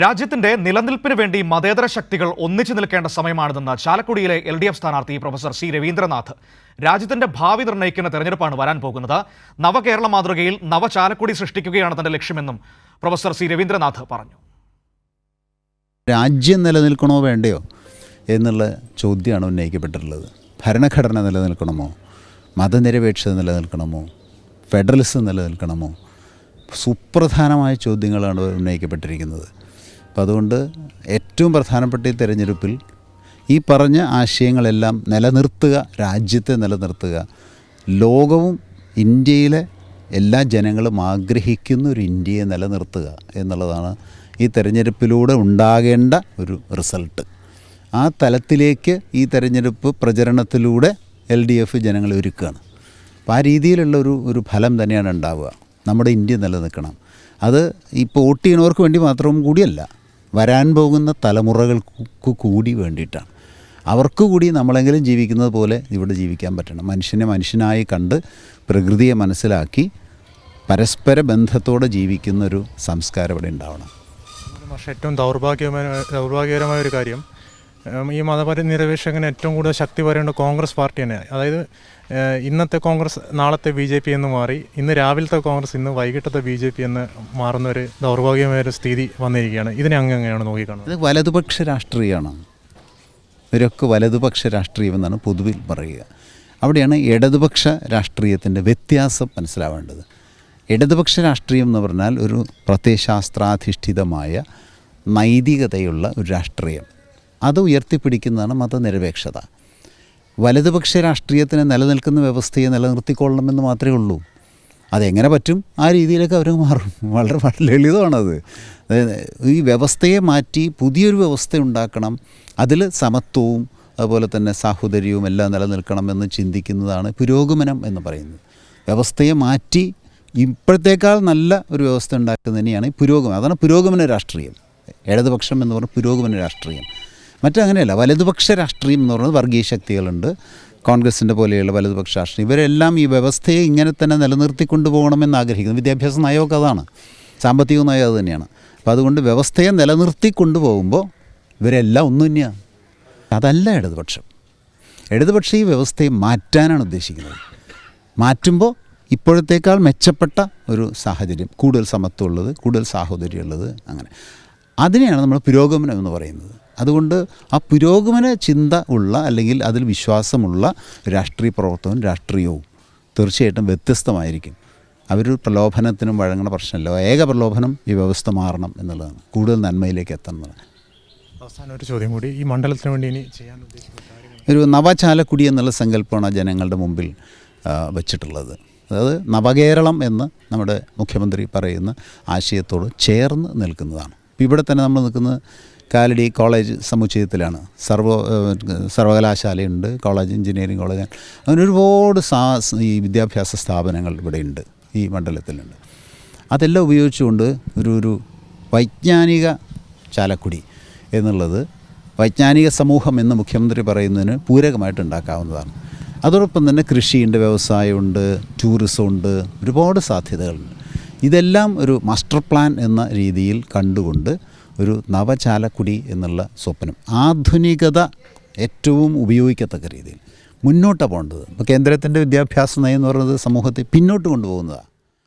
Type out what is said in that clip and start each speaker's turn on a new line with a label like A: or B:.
A: രാജ്യത്തിന്റെ നിലനിൽപ്പിന് വേണ്ടി മതേതര ശക്തികൾ ഒന്നിച്ചു നിൽക്കേണ്ട സമയമാണിതെന്ന് ചാലക്കുടിയിലെ LDF സ്ഥാനാർത്ഥി പ്രൊഫസർ സി രവീന്ദ്രനാഥ്. രാജ്യത്തിന്റെ ഭാവി നിർണ്ണയിക്കുന്ന തെരഞ്ഞെടുപ്പാണ് വരാൻ പോകുന്നത്. നവകേരള മാതൃകയിൽ നവചാലക്കുടി സൃഷ്ടിക്കുകയാണ് തന്റെ ലക്ഷ്യമെന്നും പ്രൊഫസർ സി രവീന്ദ്രനാഥ് പറഞ്ഞു.
B: രാജ്യം നിലനിൽക്കണോ വേണ്ടയോ എന്നുള്ള ചോദ്യമാണ് ഉന്നയിക്കപ്പെട്ടിട്ടുള്ളത്. ഭരണഘടന നിലനിൽക്കണമോ, മതനിരപേക്ഷത നിലനിൽക്കണമോ, ഫെഡറലിസം നിലനിൽക്കണമോ, സുപ്രധാനമായ ചോദ്യങ്ങളാണ് ഉന്നയിക്കപ്പെട്ടിരിക്കുന്നത്. അപ്പം അതുകൊണ്ട് ഏറ്റവും പ്രധാനപ്പെട്ട ഈ തെരഞ്ഞെടുപ്പിൽ ഈ പറഞ്ഞ ആശയങ്ങളെല്ലാം നിലനിർത്തുക, രാജ്യത്തെ നിലനിർത്തുക, ലോകവും ഇന്ത്യയിലെ എല്ലാ ജനങ്ങളും ആഗ്രഹിക്കുന്ന ഒരു ഇന്ത്യയെ നിലനിർത്തുക എന്നുള്ളതാണ് ഈ തെരഞ്ഞെടുപ്പിലൂടെ ഉണ്ടാകേണ്ട ഒരു റിസൾട്ട്. ആ തലത്തിലേക്ക് ഈ തെരഞ്ഞെടുപ്പ് പ്രചരണത്തിലൂടെ LDF ജനങ്ങളെ ഒരുക്കുകയാണ്. അപ്പോൾ ആ രീതിയിലുള്ള ഒരു ഫലം തന്നെയാണ് ഉണ്ടാവുക. നമ്മുടെ ഇന്ത്യ നിലനിൽക്കണം. അത് ഇപ്പോൾ വോട്ട് ചെയ്യണവർക്ക് വേണ്ടി മാത്രം കൂടിയല്ല, വരാൻ പോകുന്ന തലമുറകൾക്ക് കൂടി വേണ്ടിയിട്ടാണ്. അവർക്ക് കൂടി നമ്മളെങ്കിലും ജീവിക്കുന്നത് പോലെ ഇവിടെ ജീവിക്കാൻ പറ്റണം. മനുഷ്യനെ മനുഷ്യനായി കണ്ട് പ്രകൃതിയെ മനസ്സിലാക്കി പരസ്പര ബന്ധത്തോടെ ജീവിക്കുന്നൊരു സംസ്കാരം ഇവിടെ ഉണ്ടാവണം.
C: പക്ഷേ ഏറ്റവും ദൗർഭാഗ്യകരമായ ഒരു കാര്യം, ഈ മതനിരപേക്ഷകന് ഏറ്റവും കൂടുതൽ ശക്തി വരേണ്ട കോൺഗ്രസ് പാർട്ടി തന്നെയാണ്. അതായത് ഇന്നത്തെ കോൺഗ്രസ് നാളത്തെ BJP എന്ന് മാറി, ഇന്ന് രാവിലത്തെ കോൺഗ്രസ് ഇന്ന് വൈകിട്ടത്തെ BJP എന്ന് മാറുന്ന ഒരു ദൗർഭാഗ്യമായൊരു സ്ഥിതി വന്നിരിക്കുകയാണ്. ഇതിനെ അങ്ങനെയാണ് നോക്കിക്കാണുന്നത്.
B: ഇത് വലതുപക്ഷ രാഷ്ട്രീയമാണ്. ഇവരൊക്കെ വലതുപക്ഷ രാഷ്ട്രീയം എന്നാണ് പൊതുവിൽ പറയുക. അവിടെയാണ് ഇടതുപക്ഷ രാഷ്ട്രീയത്തിൻ്റെ വ്യത്യാസം മനസ്സിലാവേണ്ടത്. ഇടതുപക്ഷ രാഷ്ട്രീയം എന്ന് പറഞ്ഞാൽ ഒരു പ്രത്യയശാസ്ത്രാധിഷ്ഠിതമായ നൈതികതയുള്ള ഒരു രാഷ്ട്രീയം. അത് ഉയർത്തിപ്പിടിക്കുന്നതാണ് മതനിരപേക്ഷത. വലതുപക്ഷ രാഷ്ട്രീയത്തിന് നിലനിൽക്കുന്ന വ്യവസ്ഥയെ നിലനിർത്തിക്കൊള്ളണമെന്ന് മാത്രമേ ഉള്ളൂ. അതെങ്ങനെ പറ്റും? ആ രീതിയിലൊക്കെ അവർ മാറും. വളരെ ലളിതമാണത്. ഈ വ്യവസ്ഥയെ മാറ്റി പുതിയൊരു വ്യവസ്ഥ ഉണ്ടാക്കണം, അതിൽ സമത്വവും അതുപോലെ തന്നെ സാഹോദര്യവും എല്ലാം നിലനിൽക്കണമെന്ന് ചിന്തിക്കുന്നതാണ് പുരോഗമനം എന്ന് പറയുന്നത്. വ്യവസ്ഥയെ മാറ്റി ഇപ്പോഴത്തേക്കാൾ നല്ല ഒരു വ്യവസ്ഥ ഉണ്ടാക്കുന്നത് തന്നെയാണ് പുരോഗമനം. അതാണ് പുരോഗമന രാഷ്ട്രീയം. ഇടതുപക്ഷം എന്ന് പറഞ്ഞാൽ പുരോഗമന രാഷ്ട്രീയം. മറ്റങ്ങനെയല്ല. വലതുപക്ഷ രാഷ്ട്രീയം എന്ന് പറയുന്നത് വർഗീയ ശക്തികളുണ്ട്, കോൺഗ്രസിൻ്റെ പോലെയുള്ള വലതുപക്ഷ രാഷ്ട്രീയം. ഇവരെല്ലാം ഈ വ്യവസ്ഥയെ ഇങ്ങനെ തന്നെ നിലനിർത്തിക്കൊണ്ടു പോകണമെന്ന് ആഗ്രഹിക്കുന്നു. വിദ്യാഭ്യാസ നയമൊക്കെ അതാണ്, സാമ്പത്തിക നയം അത് തന്നെയാണ്. അപ്പോൾ അതുകൊണ്ട് വ്യവസ്ഥയെ നിലനിർത്തിക്കൊണ്ടു പോകുമ്പോൾ ഇവരെല്ലാം ഒന്നു തന്നെയാണ്. അതല്ല ഇടതുപക്ഷം. ഇടതുപക്ഷം ഈ വ്യവസ്ഥയെ മാറ്റാനാണ് ഉദ്ദേശിക്കുന്നത്. മാറ്റുമ്പോൾ ഇപ്പോഴത്തേക്കാൾ മെച്ചപ്പെട്ട ഒരു സാഹചര്യം, കൂടുതൽ സമത്വമുള്ളത്, കൂടുതൽ സാഹോദര്യമുള്ളത്, അങ്ങനെ അതിനെയാണ് നമ്മൾ പുരോഗമനം എന്ന് പറയുന്നത്. അതുകൊണ്ട് ആ പുരോഗമന ചിന്ത ഉള്ള അല്ലെങ്കിൽ അതിൽ വിശ്വാസമുള്ള രാഷ്ട്രീയ പ്രവർത്തനവും രാഷ്ട്രീയവും തീർച്ചയായിട്ടും വ്യത്യസ്തമായിരിക്കും. അവരൊരു പ്രലോഭനത്തിനും വഴങ്ങുന്ന പ്രശ്നമല്ല. ഏക പ്രലോഭനം ഈ വ്യവസ്ഥ മാറണം എന്നുള്ളതാണ്, കൂടുതൽ നന്മയിലേക്ക് എത്തുന്നത്.
C: അവസാനം ഒരു ചോദ്യം കൂടി, ഈ മണ്ഡലത്തിന് വേണ്ടി ഇനി ചെയ്യാൻ ഉദ്ദേശിക്കുന്ന
B: ഒരു നവചാലക്കുടി എന്നുള്ള സങ്കല്പമാണ് ജനങ്ങളുടെ മുമ്പിൽ വച്ചിട്ടുള്ളത്. അതായത് നവകേരളം എന്ന് നമ്മുടെ മുഖ്യമന്ത്രി പറയുന്ന ആശയത്തോട് ചേർന്ന് നിൽക്കുന്നതാണ്. ഇപ്പോൾ ഇവിടെ തന്നെ നമ്മൾ നിൽക്കുന്നത് കാലടി കോളേജ് സമുച്ചയത്തിലാണ്. സർവകലാശാലയുണ്ട്, കോളേജ്, എഞ്ചിനീയറിംഗ് കോളേജ്, അങ്ങനെ ഒരുപാട് ഈ വിദ്യാഭ്യാസ സ്ഥാപനങ്ങൾ ഇവിടെയുണ്ട്, ഈ മണ്ഡലത്തിലുണ്ട്. അതെല്ലാം ഉപയോഗിച്ചുകൊണ്ട് ഒരു വൈജ്ഞാനിക ചാലക്കുടി എന്നുള്ളത് വൈജ്ഞാനിക സമൂഹം എന്ന് മുഖ്യമന്ത്രി പറയുന്നതിന് പൂരകമായിട്ട് ഉണ്ടാക്കാവുന്നതാണ്. അതോടൊപ്പം തന്നെ കൃഷിയുണ്ട്, വ്യവസായമുണ്ട്, ടൂറിസമുണ്ട്, ഒരുപാട് സാധ്യതകളുണ്ട്. ഇതെല്ലാം ഒരു മാസ്റ്റർ പ്ലാൻ എന്ന രീതിയിൽ കണ്ടുകൊണ്ട് ഒരു നവചാലക്കുടി എന്നുള്ള സ്വപ്നം, ആധുനികത ഏറ്റവും ഉപയോഗിക്കത്തക്ക രീതിയിൽ മുന്നോട്ട് പോകേണ്ടത്. ഇപ്പോൾ കേന്ദ്രത്തിൻ്റെ വിദ്യാഭ്യാസ നയം എന്ന് പറയുന്നത് സമൂഹത്തെ പിന്നോട്ട് കൊണ്ടുപോകുന്നതാണ്.